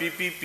PPP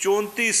34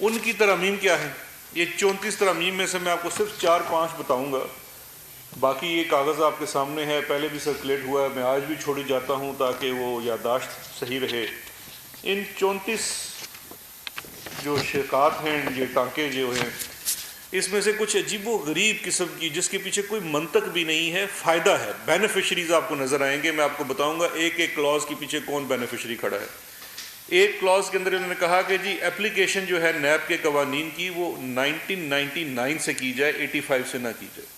ان کی ترامیم کیا ہے؟ یہ 34 ترامیم میں سے میں آپ کو صرف 4-5 بتاؤں گا، باقی یہ کاغذ آپ کے سامنے ہے، پہلے بھی سرکولیٹ ہوا ہے، میں آج بھی چھوڑی جاتا ہوں تاکہ وہ یادداشت صحیح رہے۔ ان 34 جو شرکات ہیں، یہ ٹانکے جو ہیں، اس میں سے کچھ عجیب و غریب قسم کی جس کے پیچھے کوئی منطق بھی نہیں ہے، فائدہ ہے، بینیفیشریز آپ کو نظر آئیں گے۔ میں آپ کو بتاؤں گا ایک ایک کلاز کے پیچھے کون بینیفیشری کھڑا ہے۔ ایک کلاز کے اندر انہوں نے کہا کہ جی اپلیکیشن جو ہے نیب کے قوانین کی وہ 1999 سے کی جائے، 85 سے نہ کی جائے،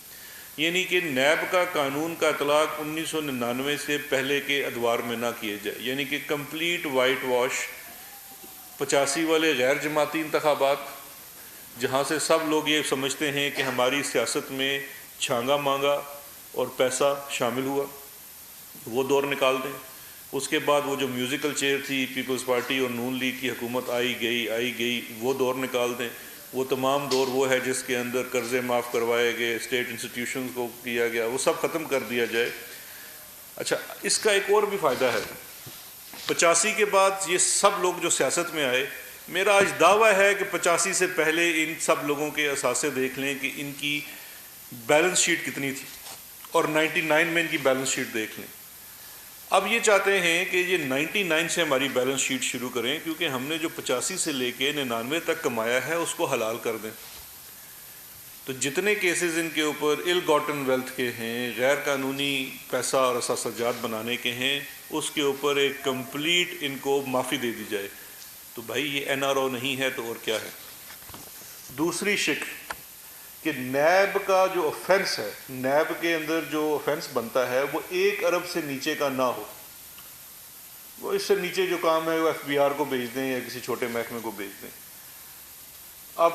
یعنی کہ نیب کا قانون کا اطلاق 1999 سے پہلے کے ادوار میں نہ کیے جائے، یعنی کہ کمپلیٹ وائٹ واش۔ 85 والے غیر جماعتی انتخابات جہاں سے سب لوگ یہ سمجھتے ہیں کہ ہماری سیاست میں چھانگا مانگا اور پیسہ شامل ہوا، وہ دور نکال دیں۔ اس کے بعد وہ جو میوزیکل چیئر تھی پیپلز پارٹی اور نون لیگ کی حکومت آئی گئی، وہ دور نکال دیں۔ وہ تمام دور وہ ہے جس کے اندر قرضے معاف کروائے گئے، اسٹیٹ انسٹیٹیوشنز کو کیا گیا، وہ سب ختم کر دیا جائے۔ اچھا، اس کا ایک اور بھی فائدہ ہے۔ 85 کے بعد یہ سب لوگ جو سیاست میں آئے، میرا آج دعویٰ ہے کہ 85 سے پہلے ان سب لوگوں کے اثاثے دیکھ لیں کہ ان کی بیلنس شیٹ کتنی تھی، اور 99 میں ان کی بیلنس شیٹ دیکھ لیں۔ اب یہ چاہتے ہیں کہ یہ 99 سے ہماری بیلنس شیٹ شروع کریں، کیونکہ ہم نے جو 85 سے لے کے 99 تک کمایا ہے اس کو حلال کر دیں۔ تو جتنے کیسز ان کے اوپر ال گاٹن ویلتھ کے ہیں، غیر قانونی پیسہ اور اثاثہ جات بنانے کے ہیں، اس کے اوپر ایک کمپلیٹ ان کو معافی دے دی جائے۔ تو بھائی یہ این آر او نہیں ہے تو اور کیا ہے؟ دوسری شک کہ نیب کا جو آفینس ہے، نیب کے اندر جو آفینس بنتا ہے وہ 1 ارب سے نیچے کا نہ ہو۔ وہ اس سے نیچے جو کام ہے وہ ایف بی آر کو بھیج دیں یا کسی چھوٹے محکمے کو بھیج دیں۔ اب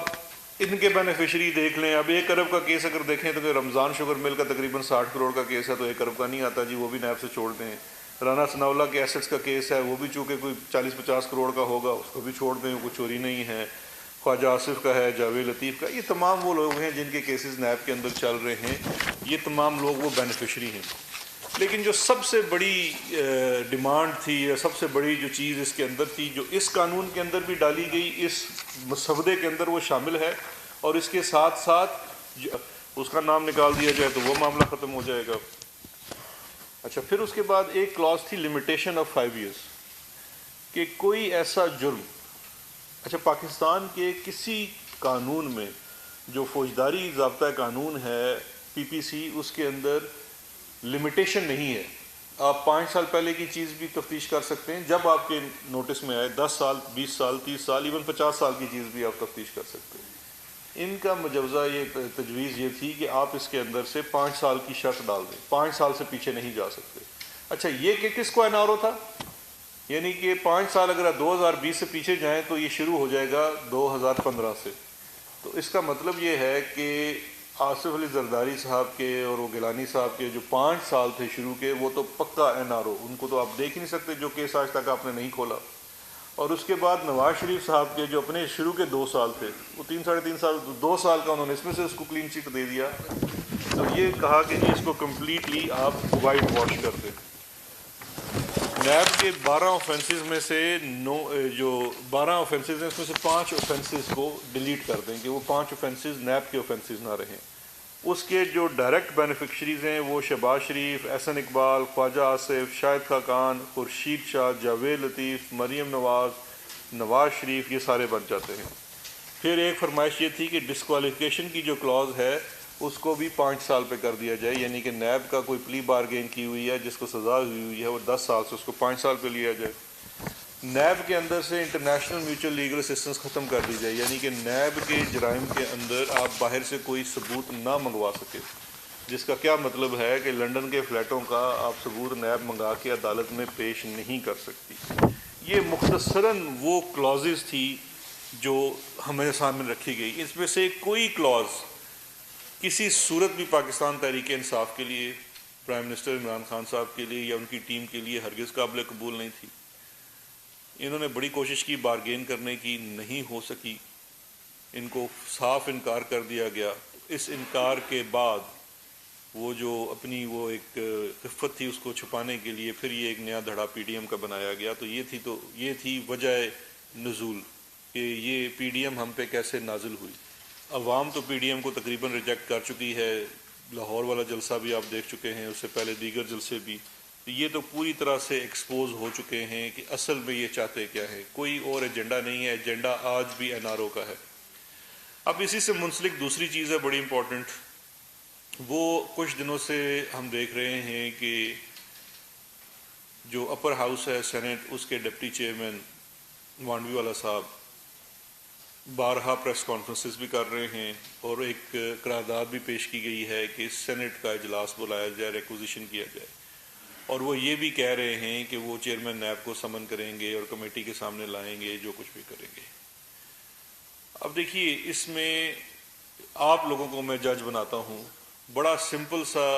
ان کے بینیفیشری دیکھ لیں۔ اب 1 ارب کا کیس اگر دیکھیں تو کہ رمضان شوگر مل کا تقریباً 60 کروڑ کا کیس ہے، تو 1 ارب کا نہیں آتا جی، وہ بھی نیب سے چھوڑ دیں۔ رانا ثناءاللہ کے ایسٹس کا کیس ہے، وہ بھی چونکہ کوئی 40-50 کروڑ کا ہوگا، اس کو بھی چھوڑ دیں، کوئی چوری نہیں ہے۔ خواجہ آصف کا ہے، جاوید لطیف کا، یہ تمام وہ لوگ ہیں جن کے کیسز نیب کے اندر چل رہے ہیں، یہ تمام لوگ وہ بینیفیشری ہیں۔ لیکن جو سب سے بڑی ڈیمانڈ تھی یا سب سے بڑی جو چیز اس کے اندر تھی، جو اس قانون کے اندر بھی ڈالی گئی، اس مسودے کے اندر وہ شامل ہے، اور اس کے ساتھ ساتھ اس کا نام نکال دیا جائے تو وہ معاملہ ختم ہو جائے گا۔ اچھا، پھر اس کے بعد ایک کلاس تھی لمیٹیشن آف 5 ایئرس، کہ کوئی ایسا جرم، اچھا پاکستان کے کسی قانون میں جو فوجداری ضابطہ قانون ہے پی پی سی، اس کے اندر لمیٹیشن نہیں ہے۔ آپ 5 سال پہلے کی چیز بھی تفتیش کر سکتے ہیں جب آپ کے نوٹس میں آئے، 10 سال، 20 سال، 30 سال، ایون 50 سال کی چیز بھی آپ تفتیش کر سکتے ہیں۔ ان کا مجوزہ یہ تجویز یہ تھی کہ آپ اس کے اندر سے 5 سال کی شرط ڈال دیں، 5 سال سے پیچھے نہیں جا سکتے۔ اچھا، یہ کہ کس کو این آر او تھا؟ یعنی کہ 5 سال اگر 2020 سے پیچھے جائیں تو یہ شروع ہو جائے گا 2015 سے۔ تو اس کا مطلب یہ ہے کہ آصف علی زرداری صاحب کے اور وہ گیلانی صاحب کے جو 5 سال تھے شروع کے، وہ تو پکا این آر او، ان کو تو آپ دیکھ ہی نہیں سکتے جو کیس آج تک آپ نے نہیں کھولا۔ اور اس کے بعد نواز شریف صاحب کے جو اپنے شروع کے 2 سال تھے، وہ 3-3.5 سال، 2 سال کا انہوں نے اس میں سے اس کو کلین چٹ دے دیا۔ تو یہ کہا کہ جی اس کو کمپلیٹلی آپ وائٹ واش کر دیں۔ نیب کے 12 آفینسز میں سے جو 12 آفینسز ہیں اس میں سے 5 آفینسز کو ڈیلیٹ کر دیں کہ وہ 5 آفینسز نیب کے آفینسز نہ رہیں۔ اس کے جو ڈائریکٹ بینیفیشریز ہیں وہ شہباز شریف، احسن اقبال، خواجہ آصف، شاہد خاقان، خورشید شاہ، جاوید لطیف، مریم نواز، نواز شریف، یہ سارے بن جاتے ہیں۔ پھر ایک فرمائش یہ تھی کہ ڈسکوالیفیکیشن کی جو کلاز ہے اس کو بھی 5 سال پہ کر دیا جائے، یعنی کہ نیب کا کوئی پلی بارگین کی ہوئی ہے جس کو سزا ہوئی ہے وہ 10 سال سے اس کو 5 سال پہ لیا جائے۔ نیب کے اندر سے انٹرنیشنل میوچل لیگل اسسٹنس ختم کر دی جائے، یعنی کہ نیب کے جرائم کے اندر آپ باہر سے کوئی ثبوت نہ منگوا سکے، جس کا کیا مطلب ہے کہ لنڈن کے فلیٹوں کا آپ ثبوت نیب منگا کے عدالت میں پیش نہیں کر سکتی۔ یہ مختصراً وہ کلازز تھی جو ہمیں سامنے رکھی گئی۔ اس میں سے کوئی کلاز کسی صورت بھی پاکستان تحریک انصاف کے لیے، پرائم منسٹر عمران خان صاحب کے لیے یا ان کی ٹیم کے لیے ہرگز قابل قبول نہیں تھی۔ انہوں نے بڑی کوشش کی بارگین کرنے کی، نہیں ہو سکی، ان کو صاف انکار کر دیا گیا۔ اس انکار کے بعد وہ جو اپنی وہ ایک خفت تھی اس کو چھپانے کے لیے پھر یہ ایک نیا دھڑا پی ڈی ایم کا بنایا گیا۔ تو یہ تھی وجہ نزول۔ کہ یہ پی ڈی ایم ہم پہ کیسے نازل ہوئی. عوام تو پی ڈی ایم کو تقریباً ریجیکٹ کر چکی ہے. لاہور والا جلسہ بھی آپ دیکھ چکے ہیں، اس سے پہلے دیگر جلسے بھی. یہ تو پوری طرح سے ایکسپوز ہو چکے ہیں کہ اصل میں یہ چاہتے کیا ہے. کوئی اور ایجنڈا نہیں ہے، ایجنڈا آج بھی این آر او کا ہے. اب اسی سے منسلک دوسری چیز ہے بڑی امپورٹنٹ. وہ کچھ دنوں سے ہم دیکھ رہے ہیں کہ جو اپر ہاؤس ہے سینٹ، اس کے ڈپٹی چیئرمین مانڈوی والا صاحب بارہا پریس کانفرنسز بھی کر رہے ہیں، اور ایک قرارداد بھی پیش کی گئی ہے کہ سینٹ کا اجلاس بلایا جائے، ریکوزیشن کیا جائے. اور وہ یہ بھی کہہ رہے ہیں کہ وہ چیئرمین نیب کو سمن کریں گے اور کمیٹی کے سامنے لائیں گے، جو کچھ بھی کریں گے. اب دیکھیے، اس میں آپ لوگوں کو میں جج بناتا ہوں. بڑا سمپل سا،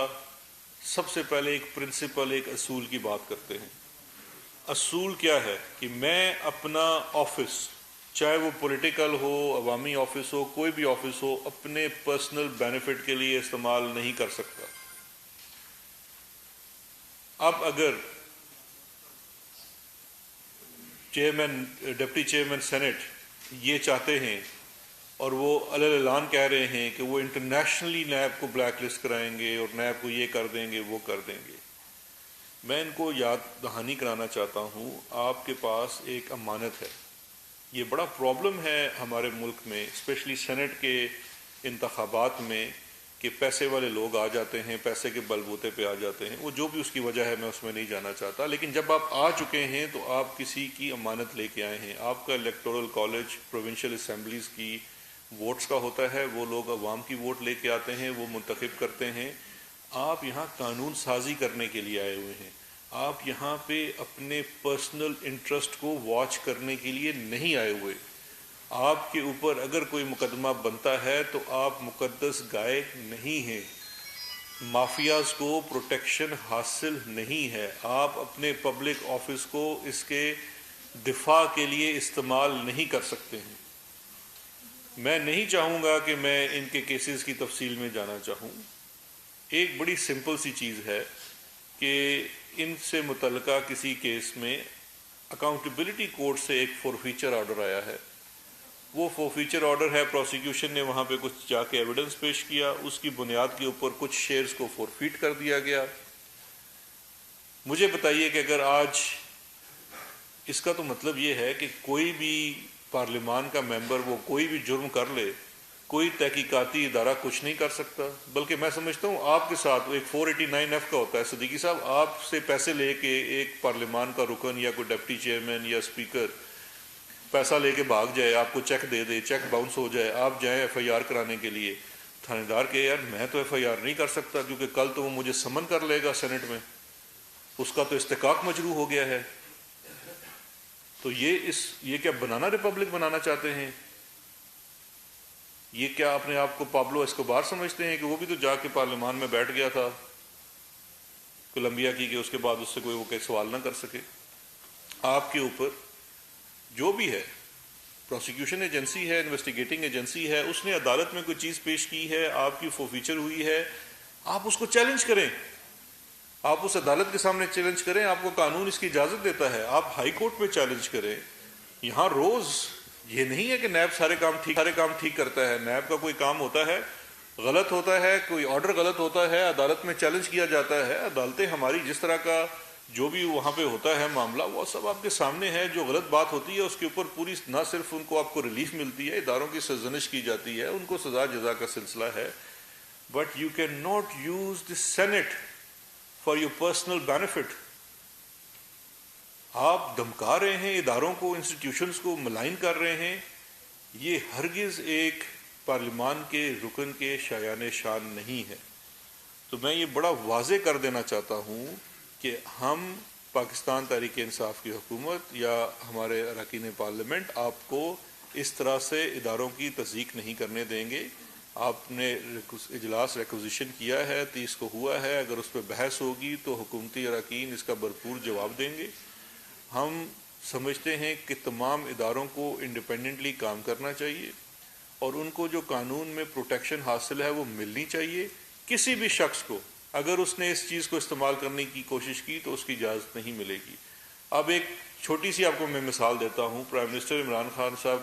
سب سے پہلے ایک پرنسپل، ایک اصول کی بات کرتے ہیں. اصول کیا ہے کہ میں اپنا آفس، چاہے وہ پولیٹیکل ہو، عوامی آفس ہو، کوئی بھی آفس ہو، اپنے پرسنل بینیفٹ کے لیے استعمال نہیں کر سکتا. اب اگر چیئرمین، ڈپٹی چیئرمین سینٹ یہ چاہتے ہیں اور وہ علیہ اعلان کہہ رہے ہیں کہ وہ انٹرنیشنلی نیب کو بلیک لسٹ کرائیں گے اور نیب کو یہ کر دیں گے، وہ کر دیں گے، میں ان کو یاد دہانی کرانا چاہتا ہوں، آپ کے پاس ایک امانت ہے. یہ بڑا پرابلم ہے ہمارے ملک میں، اسپیشلی سینٹ کے انتخابات میں، کہ پیسے والے لوگ آ جاتے ہیں، پیسے کے بلبوتے پہ آ جاتے ہیں. وہ جو بھی اس کی وجہ ہے میں اس میں نہیں جانا چاہتا، لیکن جب آپ آ چکے ہیں تو آپ کسی کی امانت لے کے آئے ہیں. آپ کا الیکٹورل کالج پروونشل اسمبلیز کی ووٹس کا ہوتا ہے، وہ لوگ عوام کی ووٹ لے کے آتے ہیں، وہ منتخب کرتے ہیں. آپ یہاں قانون سازی کرنے کے لیے آئے ہوئے ہیں. آپ یہاں پہ اپنے پرسنل انٹرسٹ کو واچ کرنے کے لیے نہیں آئے ہوئے. آپ کے اوپر اگر کوئی مقدمہ بنتا ہے تو آپ مقدس گائے نہیں ہیں. مافیاز کو پروٹیکشن حاصل نہیں ہے. آپ اپنے پبلک آفس کو اس کے دفاع کے لیے استعمال نہیں کر سکتے ہیں. میں نہیں چاہوں گا کہ میں ان کے کیسز کی تفصیل میں جانا چاہوں. ایک بڑی سمپل سی چیز ہے کہ ان سے متعلقہ کسی کیس میں اکاؤنٹیبلٹی کورٹ سے ایک فورفیچر آرڈر آیا ہے. وہ فورفیچر آرڈر ہے، پروسیکیوشن نے وہاں پہ کچھ جا کے ایویڈنس پیش کیا، اس کی بنیاد کے اوپر کچھ شیئرز کو فورفیٹ کر دیا گیا. مجھے بتائیے کہ اگر آج اس کا تو مطلب یہ ہے کہ کوئی بھی پارلیمان کا ممبر وہ کوئی بھی جرم کر لے، کوئی تحقیقاتی ادارہ کچھ نہیں کر سکتا. بلکہ میں سمجھتا ہوں آپ کے ساتھ ایک 489F کا ہوتا ہے. صدیقی صاحب، آپ سے پیسے لے کے ایک پارلیمان کا رکن یا کوئی ڈپٹی چیئرمین یا اسپیکر پیسہ لے کے بھاگ جائے، آپ کو چیک دے دے، چیک باؤنس ہو جائے، آپ جائیں ایف آئی آر کرانے کے لیے، تھانے دار کہ یار میں تو ایف آئی آر نہیں کر سکتا کیونکہ کل تو وہ مجھے سمن کر لے گا سینٹ میں، اس کا تو استحقاق مجروح ہو گیا ہے. تو یہ کیا بنانا ریپبلک بنانا چاہتے ہیں؟ یہ کیا اپنے آپ کو پابلو اسکوبار سمجھتے ہیں کہ وہ بھی تو جا کے پارلیمان میں بیٹھ گیا تھا کولمبیا کی، کہ اس کے بعد اس سے کوئی وہ سوال نہ کر سکے؟ آپ کے اوپر جو بھی ہے، پروسیکیوشن ایجنسی ہے، انویسٹیگیٹنگ ایجنسی ہے، اس نے عدالت میں کوئی چیز پیش کی ہے، آپ کی فورفیچر ہوئی ہے، آپ اس کو چیلنج کریں، آپ اس عدالت کے سامنے چیلنج کریں. آپ کو قانون اس کی اجازت دیتا ہے، آپ ہائی کورٹ میں چیلنج کریں. یہاں روز یہ نہیں ہے کہ نیب سارے کام ٹھیک کرتا ہے. نیب کا کوئی کام ہوتا ہے غلط ہوتا ہے، کوئی آرڈر غلط ہوتا ہے، عدالت میں چیلنج کیا جاتا ہے. عدالتیں ہماری جس طرح کا جو بھی وہاں پہ ہوتا ہے معاملہ، وہ سب آپ کے سامنے ہے. جو غلط بات ہوتی ہے اس کے اوپر پوری، نہ صرف ان کو آپ کو ریلیف ملتی ہے، اداروں کی سرزنش کی جاتی ہے، ان کو سزا جزا کا سلسلہ ہے. But you can not use the sent for your personal benefit. آپ دھمکا رہے ہیں اداروں کو، انسٹیٹیوشنز کو ملائن کر رہے ہیں. یہ ہرگز ایک پارلیمان کے رکن کے شایان شان نہیں ہے. تو میں یہ بڑا واضح کر دینا چاہتا ہوں کہ ہم پاکستان تحریک انصاف کی حکومت یا ہمارے اراکین پارلیمنٹ آپ کو اس طرح سے اداروں کی تصدیق نہیں کرنے دیں گے. آپ نے اجلاس ریکوزیشن کیا ہے، 30 کو ہوا ہے، اگر اس پہ بحث ہوگی تو حکومتی اراکین اس کا بھرپور جواب دیں گے. ہم سمجھتے ہیں کہ تمام اداروں کو انڈیپینڈنٹلی کام کرنا چاہیے اور ان کو جو قانون میں پروٹیکشن حاصل ہے وہ ملنی چاہیے. کسی بھی شخص کو اگر اس نے اس چیز کو استعمال کرنے کی کوشش کی تو اس کی اجازت نہیں ملے گی. اب ایک چھوٹی سی آپ کو میں مثال دیتا ہوں. پرائم منسٹر عمران خان صاحب